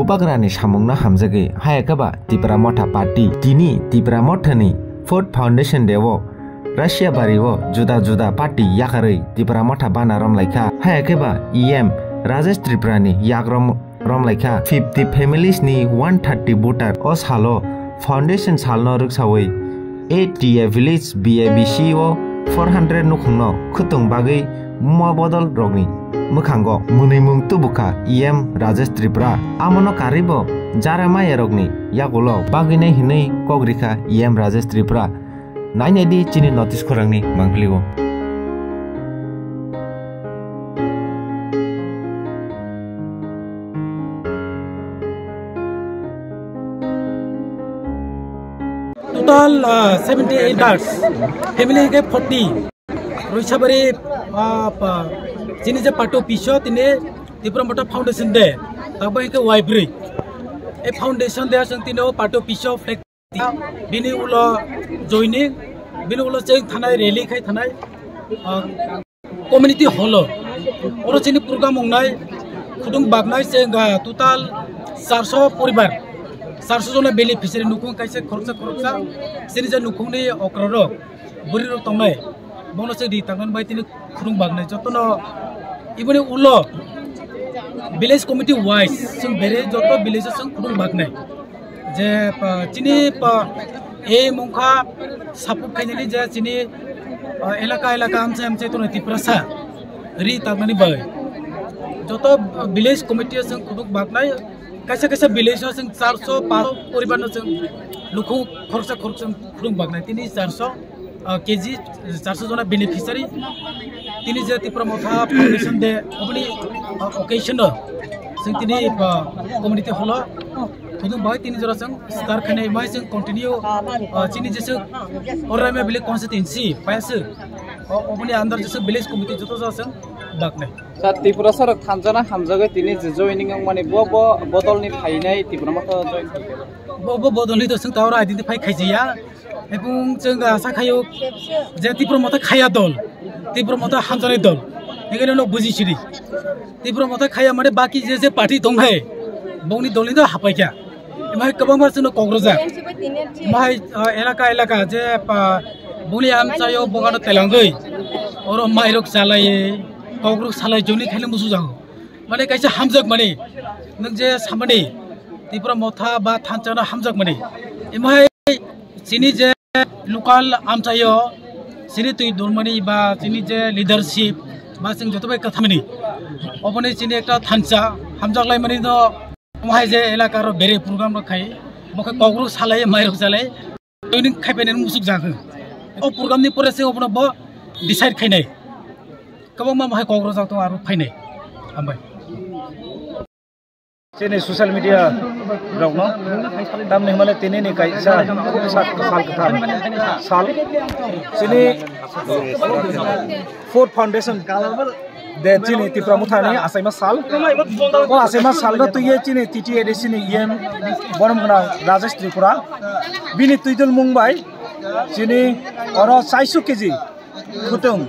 bagrani samungna hamjagi hayakaba Tripura Motha Party tini Tripura Mothani Food Foundation dewo Russia bariwo juda party yakarei Tripura Motha bana romlaika hayakaba EM Rajesh Tripurani yakrom romlaika 50 families ni 130 voter os halo foundation salno ruksawi 8 TA village BABC o 400 nukhungno khutung bagai mua bodol rogni mukhango munimung tubuka EM Rajesh Tripura amono karibo jaramaya rogni yagulo bagine hinei kogrika EM Rajesh Tripura nainedi chini notice khorangni mangpligo total 78 adults family ke 40 roisabari jini je pato piso tine Tripura Motha Foundation de tabai ke library e foundation de sang tino pato piso flag bini ulo joining bini ulo cheng thanai rally khai thanai community hall oro chini program ongnai khudung bagnai cheng total 400 poribar 400 jona beneficiary nukung kaise khorcha sini je nukung ni okraro buri ro tongnai bono se di tangan bai tini khudung bagnai jotono ibuni ulo village committee wise sing bere joto village sing khudung bagnai je chini e mongkha sapup khainani je chini elaka amche to Tripura sa ri tanani bai joto village committee sing khudung bagnai kaisa village sing 400 500 poribar no sing lukhu khorcha khudung bagnai tini 400 kg 400 jona beneficiary tini je Tripura Motha Foundation de obni occasion sing tini community hall khudung bai tini jora sing star khanai mai sing continue chini je orame village constituency paise obni under je village committee joto ja sing bagnai sa Tripura sarak thanjana hamjagai tini joining ang mane bo bodol ni phainai Tripura Motha join bo bodol ni to sing tawra identify khaijiya ebung jenga sakhayo je Tripura Motha khaya dol Tripura Motha hamjani dol egene no bujisiri Tripura Motha khaya mane baki je party tonghai bongni dolni do hapaikya emai kabang ma sino kongroja mai elaka je buli amchayo bogano telangai oro mairok salai kogruk salai joni khaile musu jang mane kaisa hamjak mane nang je samani Tripura Motha ba thanchana hamjak mane emai chini je local amchayo sini tui dormani ba chini je leadership ba sing jotobai kathamani obone chini ekta thancha hamjak lai mane no mai je elaka ro bere program ro khai moke kogruk salai mairok salai joining khaipene musuk jang o program ni pore se obno bo decide khainai kabang ma mai kogruk jak to aru phainai ambai chene social media rokno tamne himale tene ni kaisa sal katha sal chini Food Foundation de chini Tripura Motha ni asaima sal o asaima sal no tuye chini TTA de chini EM borom gna Rajesh Tripura bini tuidul mumbai chini oro 400 kg khutung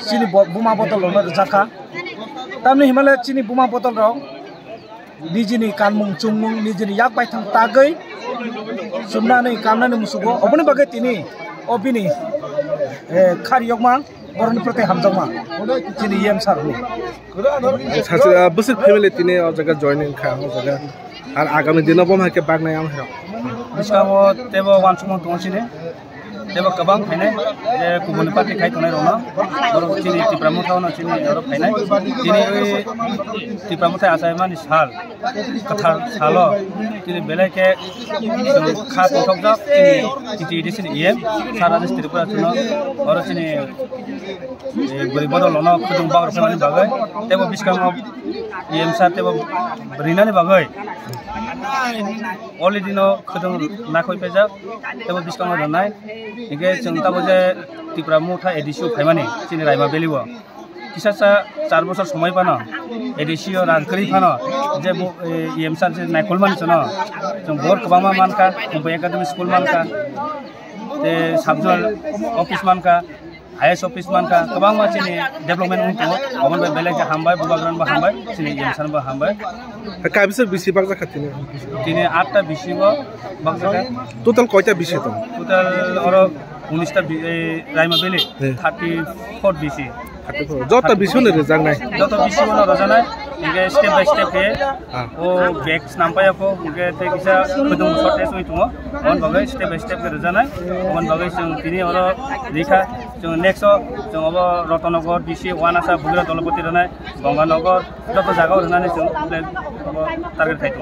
chini buma botol no jakha tamne himale chini buma botol rok nijini kanmung chungmung nijini yak bai thang tagai sumnani kamnani musugo oboni bagai tini obini khari yokma boroni prote hamjokma tini EM sar ni busuk family tini o jaga joining kha o jaga ar agami dino bom hake bagnai am hero biskamo tebo wansumon tongchine tebo kabang phainai je kubuni party khai tonai rona boro chini Tripura Motha no chini oro phainai chini Tripura Motha asai mani sal katha salo chini belake kha tokhok ja chini chini EM sara Rajesh Tripura chino oro chini gori bodol no khudung bagor phaimani bagai tebo biskamo EM sar tebo rinani bagai already no khudung nakhoi pejak tebo biskamo donai ige chengtabo je Tripura Motha edisio phaimani chini raima beliwo kisasa 4 বছর সময় পানো এডিসিও রানকরি Fanon যে EM sar je naikolmani chono jong bor kobama manka Mumbai Academy School manka te subject office manka IS office manka kabang ma chini development unko amon ba belek hambai bubagran ba hambai chini yemsan ba hambai ka bisor bisi bagja khatini chini 8 ta bisi go bagja total koita bisi to total oro 19 ta raima bele 34 bisi jota bisi ne rejang nai jota bisi no rojana inge step by step he o gags nampaya ko inge te kisa khudung shortage oi tumo on bagai step by step ke rojana on bagai sung tini oro likha sung next sung abo Rotanagar bisi wanasa bugra dolopoti ranai Ganganagar joto jaga ranai sung abo target thaitu